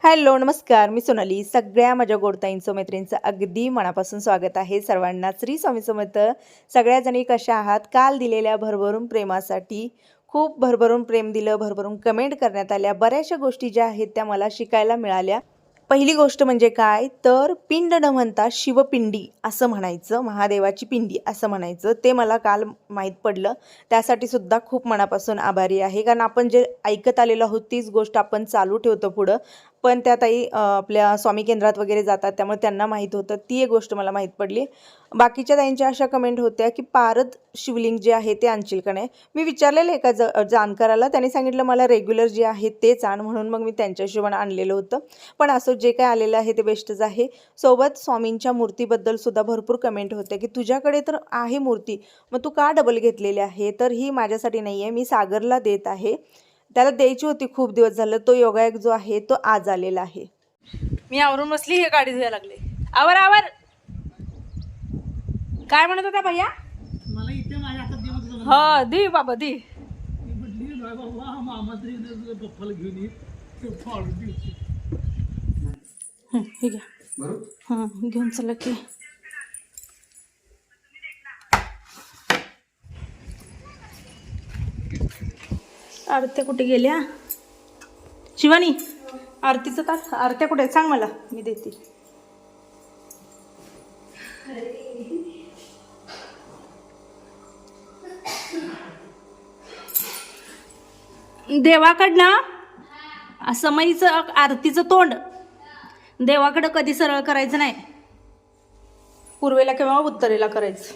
Hello नमस्कार, मी सोनाली. सगळ्या माझ्या गोडताईंचं मैत्रिणींचं अगदी मनापासून स्वागत आहे. सर्वांना श्री स्वामी समर्थ. सगळ्याजणी कशा आहात? काल दिलेल्या भरभरून प्रेमासाठी खूप भरभरून प्रेम दिलं, भरभरून कमेंट करण्यात आल्या. बऱ्याचशा गोष्टी ज्या आहेत त्या मला शिकायला मिळाल्या. पहिली गोष्ट म्हणजे काय तर पिंड न म्हणता शिवपिंडी असं म्हणायचं, महादेवाची पिंडी असं म्हणायचं. ते मला काल माहीत पडलं. त्यासाठी सुद्धा खूप मनापासून आभारी आहे. कारण आपण जे ऐकत आलेलो आहोत तीच गोष्ट आपण चालू ठेवतो पुढं. पण त्या ताई आपल्या स्वामी केंद्रात वगैरे जातात, त्यामुळे त्यांना माहीत होतं. ती एक गोष्ट मला माहीत पडली. बाकीच्या ताईंच्या अशा कमेंट होत्या की पारद शिवलिंग जे आहे ते आणशील का नाही. मी विचारलेलं एका जाणकाराला, त्यांनी सांगितलं मला रेग्युलर जे आहे तेच आण म्हणून. मग मी त्यांच्या हिशोबाने आणलेलं होतं. पण असं जे काय आलेलं आहे ते बेस्टच आहे. सोबत स्वामींच्या मूर्तीबद्दल सुद्धा भरपूर कमेंट होते की तुझ्याकडे तर आहे मूर्ती, मग तू का डबल घेतलेली आहे. तर ही माझ्यासाठी नाही आहे, मी सागरला देत आहे. त्याला द्यायची होती खूप दिवस झालं. तो योगायोग जो आहे तो आज आलेला आहे. मी आवरून बसली, हे गाडी धुवायला लागले. आवर आवर. काय म्हणत होता भैया? मला इथे माझ्या हातात दे मग तुला. हा दी बाबा दी. मी म्हटली नाही बाबा, मामा तरी पप्पाला घेऊन ये, ते फाडून देऊ. हे घ्या. हा घेऊन चला की. आरत्या कुठे गेल्या? शिवानी, आरतीचं ताट आरत्या कुठे सांग मला, मी देते. देवाकडनं समईचं आरतीचं तोंड देवाकडं कधी सरळ करायचं नाही, पूर्वेला किंवा उत्तरेला करायचं.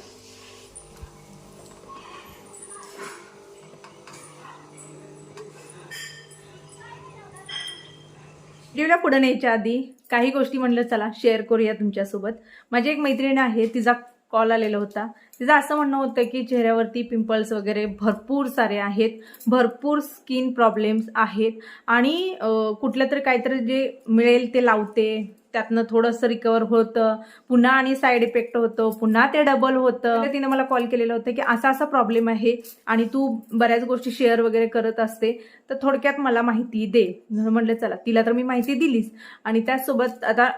व्हिडिओला पुढे न्यायच्या आधी काही गोष्टी म्हणलं चला शेअर करूया तुमच्यासोबत. माझी एक मैत्रीण आहे, तिचा कॉल आलेला होता. तिचं असं म्हणणं होतं की चेहऱ्यावरती पिंपल्स वगैरे भरपूर सारे आहेत, भरपूर स्किन प्रॉब्लेम्स आहेत आणि कुठलं तरी काहीतरी जे मिळेल ते लावते, त्यातनं थोडंसं रिकवर होतं, पुन्हा आणि साईड इफेक्ट होतं, पुन्हा ते डबल होतं. तिनं मला कॉल केलेला होता की असा असा प्रॉब्लेम आहे आणि तू बऱ्याच गोष्टी शेअर वगैरे करत असते, तर थोडक्यात मला माहिती दे. म्हटलं चला, तिला तर मी माहिती दिलीच आणि त्याचसोबत आता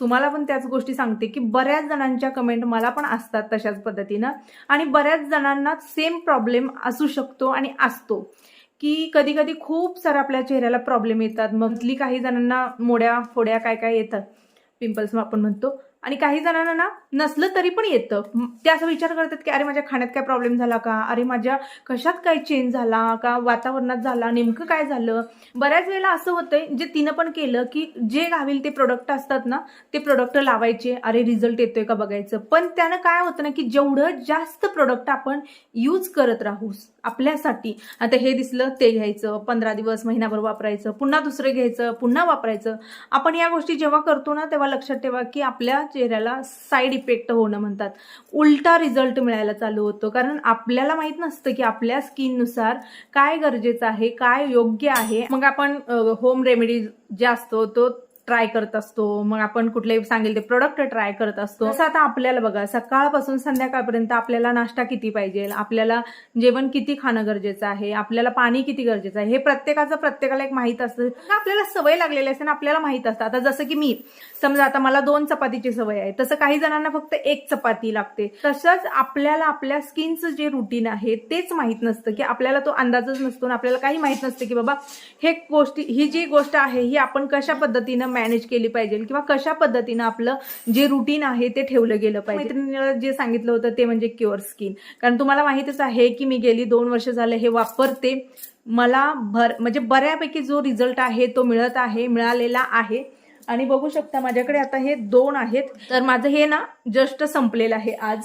तुम्हाला पण त्याच गोष्टी सांगते की बऱ्याच जणांच्या कमेंट मला पण असतात तशाच पद्धतीनं आणि बऱ्याच जणांना सेम प्रॉब्लेम असू शकतो आणि असतो की कधी कधी खूप सारं आपल्या चेहऱ्याला प्रॉब्लेम येतात. मग काही जणांना मोड्या फोड्या काय काय येतात, पिंपल्स आपण म्हणतो, आणि काही जणांना ना नसलं तरी पण येतं. ते असं विचार करतात की अरे माझ्या खाण्यात काय प्रॉब्लेम झाला का, अरे माझ्या कशात काय चेंज झाला का, वातावरणात झाला, नेमकं काय झालं. बऱ्याच वेळेला असं होतंय, जे तिनं पण केलं की जे घावील ते प्रोडक्ट असतात ना ते प्रोडक्ट लावायचे, अरे रिझल्ट येतोय का बघायचं. पण त्यानं काय होतं ना की जेवढं जास्त प्रोडक्ट आपण यूज करत राहू आपल्यासाठी, आता हे दिसलं ते घ्यायचं, 15 दिवस महिनाभर वापरायचं, पुन्हा दुसरं घ्यायचं, पुन्हा वापरायचं. आपण या गोष्टी जेव्हा करतो ना तेव्हा लक्षात ठेवा की आपल्या चेहऱ्याला साईड इफेक्ट होणं म्हणतात, उलटा रिझल्ट मिळायला चालू होतो. कारण आपल्याला माहित नसतं की आपल्या स्किननुसार काय गरजेचं आहे, काय योग्य आहे. मग आपण होम रेमेडी जे असतो तो ट्राय करत असतो, मग आपण कुठले सांगेल ते प्रोडक्ट ट्राय करत असतो. असं आता आपल्याला बघा, सकाळपासून संध्याकाळपर्यंत आपल्याला नाश्ता किती पाहिजे, आपल्याला जेवण किती खाणं गरजेचं आहे, आपल्याला पाणी किती गरजेचं आहे, हे प्रत्येकाला एक माहित असतं. आपल्याला सवय लागलेली असते ना, आपल्याला माहित असतं. आता जसं की मी समजा आता मला 2 चपातीची सवय आहे, तसं काही जणांना फक्त 1 चपाती लागते. तसंच आपल्याला आपल्या स्किनचं जे रुटीन आहे तेच माहित नसतं, की आपल्याला तो अंदाजच नसतो. आपल्याला काही माहित नसतं की बाबा ही जी गोष्ट आहे ही आपण कशा पद्धतीनं मॅनेज केली पाहिजे किंवा कशा पद्धतीनं आपलं जे रुटीन आहे ते ठेवलं गेलं पाहिजे. मैत्रिणीला जे सांगितलं होतं ते म्हणजे क्युअर स्किन. कारण तुम्हाला माहितच आहे की मी गेली 2 वर्ष झाले हे वापरते. मला म्हणजे बऱ्यापैकी जो रिझल्ट आहे तो मिळालेला आहे. आणि बघू शकता माझ्याकडे आता हे 2 आहेत. तर माझं हे ना जस्ट संपलेलं आहे आज,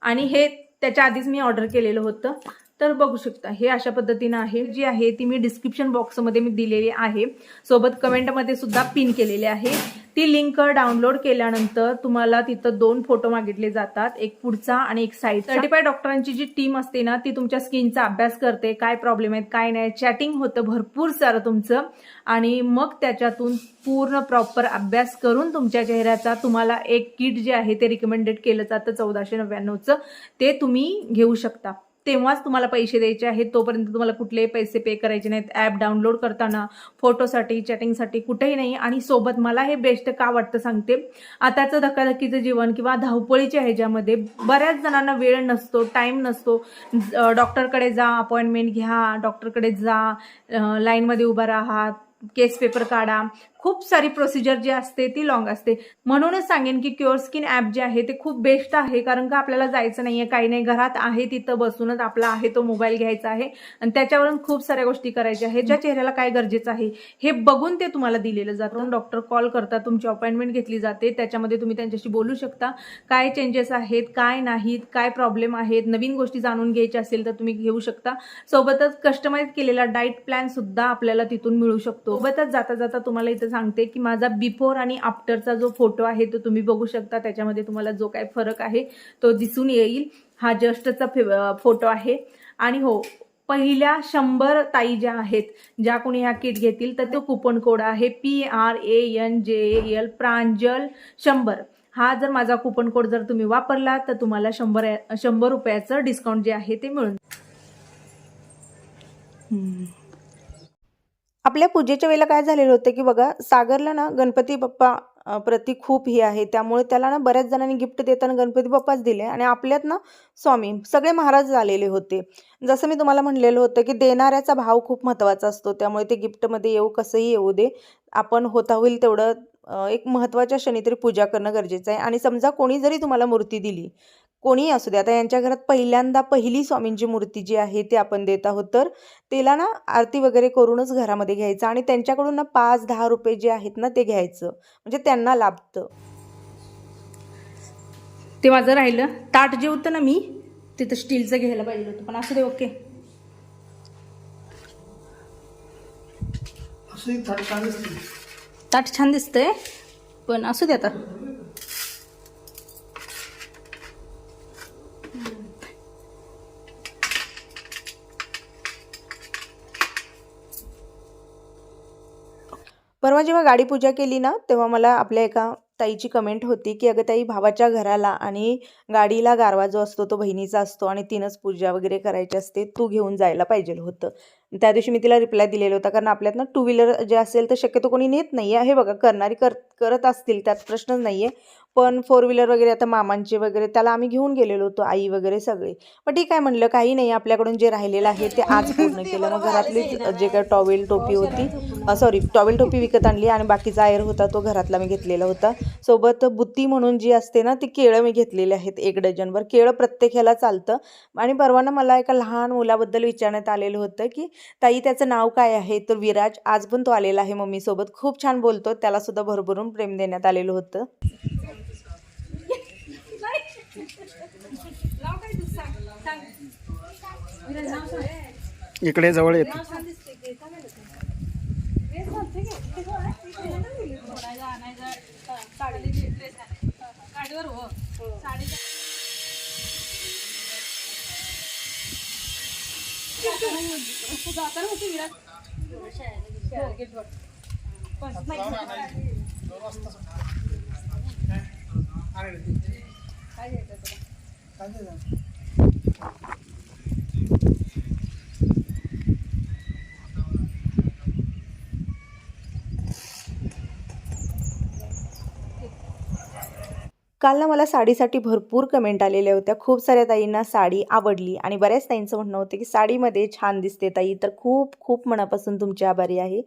आणि हे त्याच्या आधीच मी ऑर्डर केलेलं होतं. तर बघू शकता हे अशा पद्धतीनं आहे. जी आहे ती मी डिस्क्रिप्शन बॉक्समध्ये मी दिलेली आहे, सोबत कमेंटमध्ये सुद्धा पिन केलेली आहे. ती लिंक डाउनलोड केल्यानंतर तुम्हाला तिथं 2 फोटो मागितले जातात, एक पुढचा आणि एक साईड. सर्टिफाईड डॉक्टरांची जी टीम असते ना ती तुमच्या स्किनचा अभ्यास करते, काय प्रॉब्लेम आहेत काय नाही, चॅटिंग होतं भरपूर सारं तुमचं, आणि मग त्याच्यातून पूर्ण प्रॉपर अभ्यास करून तुमच्या चेहऱ्याचा तुम्हाला एक किट जे आहे ते रिकमेंडेड केलं जातं 1499चं, ते तुम्ही घेऊ शकता. तेव्हाच तुम्हाला पैसे द्यायचे आहेत. तोपर्यंत तुम्हाला कुठलेही पैसे पे करायचे नाहीत. ॲप डाउनलोड करताना, फोटोसाठी, चॅटिंगसाठी कुठेही नाही. आणि सोबत मला हे बेस्ट का वाटतं सांगते. आताचं धकाधकीचं जीवन किंवा धावपळीच्या ह्याच्यामध्ये बऱ्याच जणांना वेळ नसतो, टाईम नसतो. डॉक्टरकडे जा, अपॉइंटमेंट घ्या, डॉक्टरकडे जा, लाईनमध्ये उभा राहा, केस पेपर काढा, खूप सारी प्रोसिजर जी असते ती लॉंग असते. म्हणूनच सांगेन की क्युअर स्किन ॲप जे आहे ते खूप बेस्ट आहे. कारण का आपल्याला जायचं नाहीये, काही नाही, घरात आहे तिथं बसूनच आपला आहे तो मोबाईल घ्यायचा आहे आणि त्याच्यावरून खूप साऱ्या गोष्टी करायच्या आहेत. ज्या चेहऱ्याला काय गरजेचं आहे हे बघून ते तुम्हाला दिलेलं जातं. डॉक्टर कॉल करतात, तुमची अपॉइंटमेंट घेतली जाते, त्याच्यामध्ये तुम्ही त्यांच्याशी बोलू शकता. काय चेंजेस आहेत, काय नाहीत, काय प्रॉब्लेम आहेत, नवीन गोष्टी जाणून घ्यायच्या असेल तर तुम्ही घेऊ शकता. सोबतच कस्टमाइज केलेला डाएट प्लॅन सुद्धा आपल्याला तिथून मिळू शकतो. सोबतच जाता जाता तुम्हाला इथं सांगते की माझा बिफोर आणि आफ्टरचा जो फोटो आहे तो तुम्ही बघू शकता. त्याच्यामध्ये तुम्हाला जो काय फरक आहे तो दिसून येईल. हा जस्टचा फोटो आहे. आणि हो, पहिल्या 100 ताई ज्या आहेत, ज्या कोणी ह्या किट घेतील तर तो कुपन कोड आहे PRANJAL प्रांजल 100. हा जर माझा कुपन कोड जर तुम्ही वापरला तर तुम्हाला 100 रुपयाचं डिस्काउंट जे आहे ते मिळून. आपल्या पूजेच्या वेळेला काय झालेलं होतं की बघा, सागरला ना गणपती बाप्पा प्रति खूप ही आहे, त्यामुळे त्याला ना बऱ्याच जणांनी गिफ्ट देताना गणपती बाप्पाच दिले आणि आपल्यात ना स्वामी सगळे महाराज आलेले होते. जसं मी तुम्हाला म्हणलेलं होतं की देणाऱ्याचा भाव खूप महत्त्वाचा असतो. त्यामुळे ते गिफ्टमध्ये येऊ कसंही येऊ दे, आपण होता होईल तेवढं एक महत्त्वाच्या क्षणी तरी पूजा करणं गरजेचं आहे. आणि समजा कोणी जरी तुम्हाला मूर्ती दिली, कोणीही असू दे, आता यांच्या घरात पहिल्यांदा पहिली स्वामींची मूर्ती जी आहे ती आपण देत आहोत, तर त्याला ना आरती वगैरे करूनच घरामध्ये घ्यायचं आणि त्यांच्याकडून ना 5-10 रुपये जे आहेत ना ते घ्यायचं, म्हणजे त्यांना लाभतं. ते माझं राहिलं. ताट जे होतं ना मी तिथं स्टीलचं घ्यायला पाहिजे होतं, पण असं दे. ओके, ताट छान दिसतंय पण असू दे आता. परवा जेव्हा गाडी पूजा केली ना, तेव्हा मला आपल्या एका ताईची कमेंट होती की अगं ताई, भावाच्या घराला आणि गाडीला गारवा जो असतो तो बहिणीचा असतो आणि तिनंच पूजा वगैरे करायची असते, तू घेऊन जायला पाहिजे होतं. त्या दिवशी मी तिला रिप्लाय दिलेला होता, कारण आपल्यात ना 2 व्हीलर जे असेल तर शक्यतो कोणी नेत नाही आहे. हे बघा, करणारी करत असतील त्यात प्रश्नच नाही आहे, पण 4 व्हीलर वगैरे आता मामांचे वगैरे त्याला आम्ही घेऊन गेलेलो होतो, आई वगैरे सगळे. पण ठीक आहे म्हणलं, काही नाही, आपल्याकडून जे राहिलेलं आहे ते आज पूर्ण केलं. मग घरातली जे काय टॉवेल टोपी होती, टॉवेल टोपी विकत आणली आणि बाकीचा आयर होता तो घरातला मी घेतलेला होता. सोबत बुत्ती म्हणून जी असते ना ती केळं मी घेतलेली आहेत 1 डझनभर. केळं प्रत्येक ह्याला चालतं. आणि परवाना मला एका लहान मुलाबद्दल विचारण्यात आलेलं होतं की ताई त्याचं नाव काय आहे, तर विराज. आज पण तो आलेला आहे मम्मीसोबत, खूप छान बोलतो, त्याला सुद्धा भरभरून प्रेम देण्यात आलेलं होतं. इकडे जवळ येत. काल ना मला साडीसाठी भरपूर कमेंट आलेल्या होत्या. खूप साऱ्या ताईंना साडी आवडली आणि बऱ्याच ताईंचं म्हणणं होतं की साडीमध्ये छान दिसते ताई, तर खूप खूप मनापासून तुमची आभारी आहे.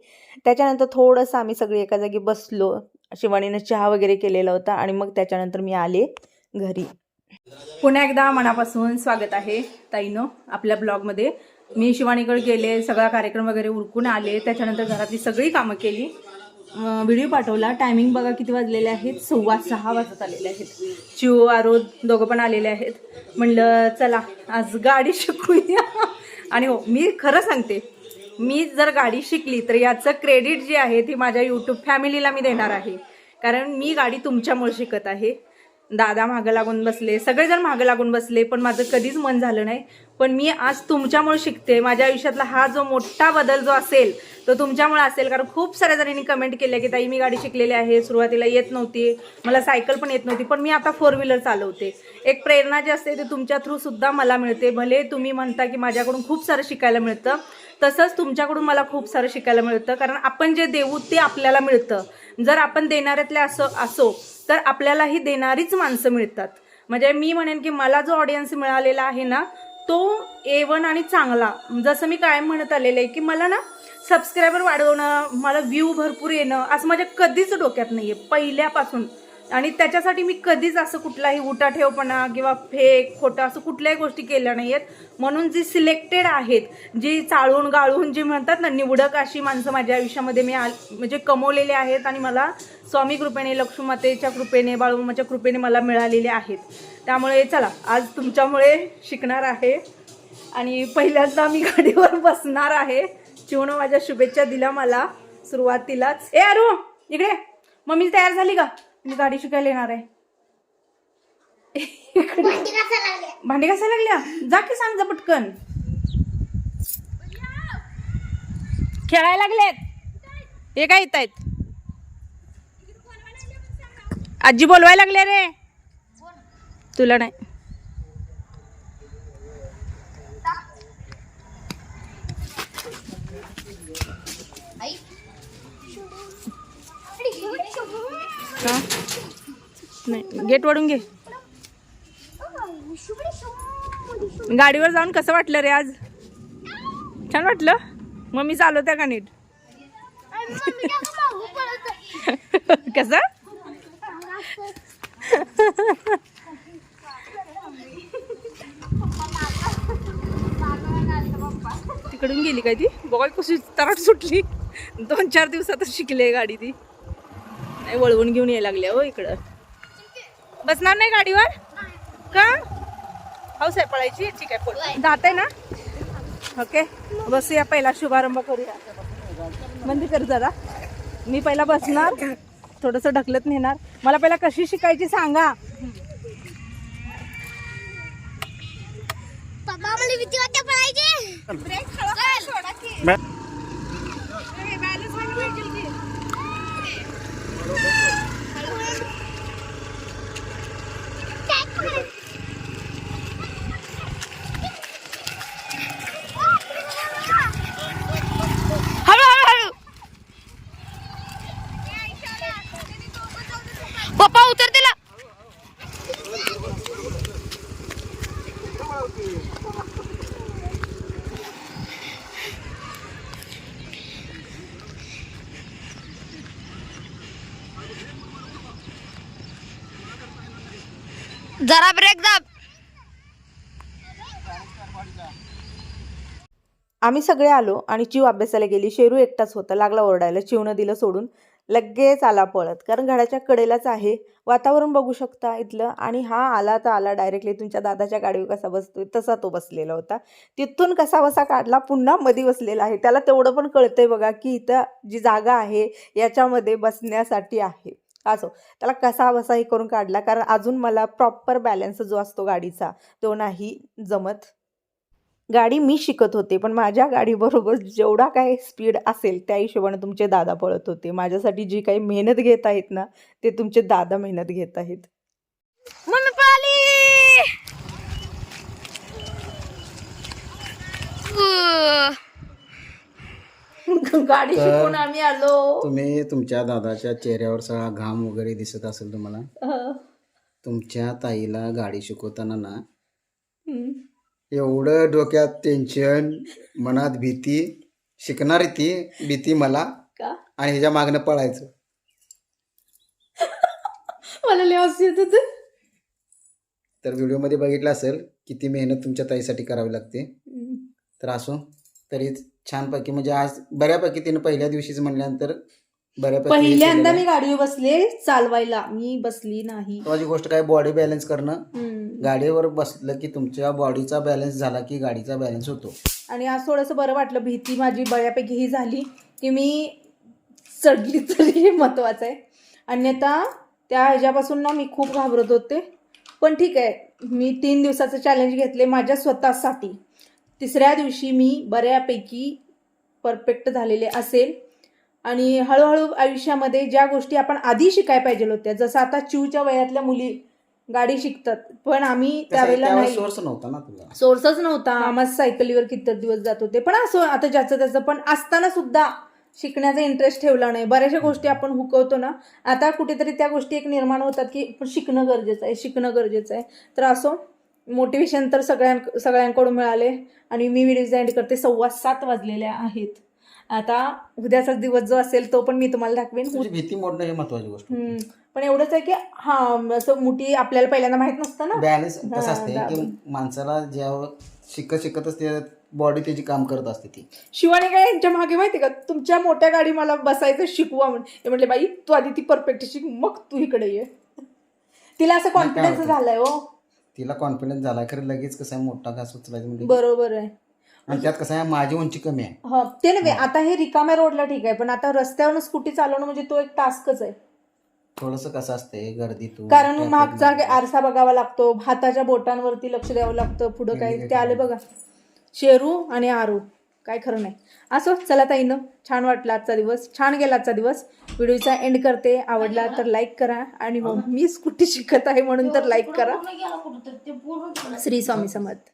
त्याच्यानंतर थोडंसं आम्ही सगळे एका जागी बसलो, शिवानीनं चहा वगैरे केलेला होता आणि मग त्याच्यानंतर मी आले घरी. पुन्हा एकदा मनापासून स्वागत आहे ताईनं आपल्या ब्लॉगमध्ये. मी शिवानीकडे गेले, सगळा कार्यक्रम वगैरे उरकून आले, त्याच्यानंतर घरातली सगळी कामं केली, व्हिडिओ पाठवला. टायमिंग बघा किती वाजलेले आहेत, 6:15 वाजत आलेले आहेत. चिऊ आरो दोघं पण आलेले आहेत. म्हणलं चला आज गाडी शिकूया. आणि हो, मी खरं सांगते, मी जर गाडी शिकली तर याचं क्रेडिट जे आहे ती माझ्या यूट्यूब फॅमिलीला मी देणार आहे. कारण मी गाडी तुमच्यामुळे शिकत आहे. दादा मागं लागून बसले, सगळेजण मागं लागून बसले, पण माझं कधीच मन झालं नाही. पण मी आज तुमच्यामुळे शिकते. माझ्या आयुष्यातला हा जो मोठा बदल जो असेल तो तुमच्यामुळे असेल. कारण खूप साऱ्या जणांनी कमेंट केल्या की ताई मी गाडी शिकलेली आहे, सुरुवातीला येत नव्हती, मला सायकल पण येत नव्हती, पण मी आता 4 व्हीलर चालवते. एक प्रेरणा जी असते ते तुमच्या थ्रू सुद्धा मला मिळते. भले तुम्ही म्हणता की माझ्याकडून खूप सारं शिकायला मिळतं, तसंच तुमच्याकडून मला खूप सारं शिकायला मिळतं. कारण आपण जे देऊ ते आपल्याला मिळतं. जर आपण देणाऱ्यातले असो तर आपल्यालाही देणारीच माणसं मिळतात. म्हणजे मी म्हणेन की मला जो ऑडियन्स मिळालेला आहे ना तो A1 आणि चांगला. जसं मी कायम म्हणत आलेलं आहे की मला ना सबस्क्रायबर वाढवणं, मला व्ह्यू भरपूर येणं असं माझ्या कधीच डोक्यात नाही आहे पहिल्यापासून. आणि त्याच्यासाठी मी कधीच असं कुठलाही उठाठेवपणा किंवा फेक खोटं असं कुठल्याही गोष्टी केल्या नाही आहेत. म्हणून जी सिलेक्टेड आहेत, जी चाळून गाळून जी म्हणतात ना निवडक अशी माणसं माझ्या आयुष्यामध्ये मी म्हणजे कमवलेले आहेत. आणि मला स्वामी कृपेने, लक्ष्मीमातेच्या कृपेने, बाळूमामाच्या कृपेने मला मिळालेले आहेत. त्यामुळे चला आज तुमच्यामुळे शिकणार आहे आणि पहिल्यांदा मी गाडीवर बसणार आहे. चिवनं माझ्या शुभेच्छा दिल्या मला सुरुवातीलाच. ए अरू इकडे, मम्मी तयार झाली का? मी गाडी शिकायला येणार आहे. भांडी घासायला लागल्या? जा की सांग जा पटकन. खेळायला लागलेत हे काय येत आहेत? आजी बोलवायला लागले रे. तुला नाही. का नाही, गेट वाढून घे. गाडीवर जाऊन कसं वाटलं रे आज? छान वाटलं? मग मी चालवत्या का नीट? कसं तिकडून गेली काय ती? बघा कशी तराट सुटली. 2-4 दिवसातच शिकले गाडी ती. नाही वळवून घेऊन यायला लागल्या हो इकडं. बसणार नाही गाडीवर का? हाऊस आहे पळायची. ठीक आहे जात आहे ना. ओके बसूया. पहिला शुभारंभ करूया. बंद कर जरा. मी पहिला बसणार, थोडंसं ढकलत नेणार. मला पहिला कशी शिकायची सांगा. पप्पा उतर दिला. जरा ब्रेक दाब. आम्ही सगळे आलो आणि चिव अभ्यासाला गेली. शेरू एकटाच होता. लागला ओरडायला. चिवनं दिलं सोडून. लगेच आला पळत, कारण घराच्या कडेलाच आहे. वातावरण बघू शकता इथलं. आणि हा आला तर आला डायरेक्टली तुमच्या दादाच्या गाडीवर कसा बसतोय तसा तो बसलेला होता. तिथून कसा बसा काढला, पुन्हा मध्ये बसलेला आहे. त्याला तेवढं पण कळतंय बघा की इथं जी जागा आहे याच्यामध्ये बसण्यासाठी आहे. असो, त्याला कसा बसा हे करून काढला. कारण अजून मला प्रॉपर बॅलन्स जो असतो गाडीचा तो नाही जमत. गाडी मी शिकत होते, पण माझ्या गाडीबरोबर जेवढा काही स्पीड असेल त्या हिशोबाने तुमचे दादा पळत होते. माझ्यासाठी जी काही मेहनत घेत आहेत ना ते तुमचे दादा मेहनत घेत आहेत. मम्मी पळाली. गाडी शिकून आम्ही आलो. तुम्ही तुमच्या दादाच्या चेहऱ्यावर सगळा घाम वगैरे दिसत असेल तुम्हाला. तुमच्या ताईला गाडी शिकवताना ना एवढं डोक्यात टेन्शन, मनात भीती, शिकणारी ती भीती मला का? आणि ह्याच्या मागणं पळायचं. मला लय हसू येत होतं. तर व्हिडिओमध्ये बघितलं असेल किती मेहनत तुमच्या ताईसाठी करावी लागते. तर असो तरी छानपैकी, म्हणजे आज बऱ्यापैकी तिने पहिल्या दिवशीच म्हणल्यानंतर बऱ्यापैकी पहिल्यांदा मी गाडीवर बसले चालवायला. मी बसली नाही. माझी गोष्ट काय, बॉडी बॅलन्स करणं. गाडीवर बसलं की तुमच्या बॉडीचा बॅलन्स झाला की गाडीचा बॅलन्स होतो. आणि आज थोडंसं बरं वाटलं. भीती माझी बऱ्यापैकी ही झाली की मी चढली तरी हे महत्वाचं आहे. अन्यथा त्या ह्याच्यापासून ना मी खूप घाबरत होते. पण ठीक आहे, मी 3 दिवसाचं चॅलेंज घेतले माझ्या स्वतःसाठी. तिसऱ्या दिवशी मी बऱ्यापैकी परफेक्ट झालेले असेल आणि हळूहळू आयुष्यामध्ये ज्या गोष्टी आपण आधी शिकायला पाहिजे होत्या, जसं आता चिवच्या वयातल्या मुली गाडी शिकतात, पण आम्ही त्यावेळेला नाही, सोर्स नव्हता ना तुला. सोर्सच नव्हता. मामा सायकलीवर किती दिवस जात होते. पण असो, आता ज्याचं त्याचं, पण असताना सुद्धा शिकण्याचा इंटरेस्ट ठेवला नाही. बऱ्याचशा गोष्टी आपण हुकवतो ना, आता कुठेतरी त्या गोष्टी एक निर्माण होतात की शिकणं गरजेचं आहे, शिकणं गरजेचं आहे. तर असो, मोटिवेशन तर सगळ्यांकडून मिळाले आणि मी व्हिडिओ एंड करते. 7:15 वाजलेल्या आहेत. आता उद्याचा दिवस जो असेल तो पण मी तुम्हाला दाखवेन. तुझी भीती मोडणं हे महत्वाची गोष्ट होती. पण एवढंच आहे की असं मोठी आपल्याला पहिल्यांदा माहित नसतं ना. बॅलन्स कसं असते की माणसाला जेव्हा शिकतच ते बॉडी त्याची काम करत असते ती. शिवानी काय यांच्या मागे माहिती का, तुमच्या मोठ्या गाडी मला बसायचं शिकवा म्हणून. म्हटले बाई तू आधी ती परफेक्ट शिक, मग तू इकडे ये. तिला असं कॉन्फिडन्स झालाय हो. तिला कॉन्फिडन्स झालाय, खरं लगेच कसं आहे मोठा घास उचलायचं म्हणजे. बरोबर आहे. आणि त्यात कसं आहे माझी उंची कमी आहे. ते नव्हे, आता हे रिकाम्या रोडला ठीक आहे, पण आता रस्त्यावरून स्कूटी चालवणं म्हणजे तो एक टास्कच आहे. थोडस कसं असतंय गर्दीतून, कारण मागचा आरसा बघावा लागतो, हाताच्या बोटांवरती लक्ष द्यावं लागतं. पुढं काय ते आले बघा, शेरू आणि आरू, काय खरं नाही. असो, चला ताईनं, छान वाटला आजचा दिवस, छान गेला आजचा दिवस. व्हिडिओचा एंड करते. आवडला तर लाईक करा आणि हो, मी स्कूटी शिकत आहे म्हणून तर लाईक करा. श्री स्वामी समर्थ.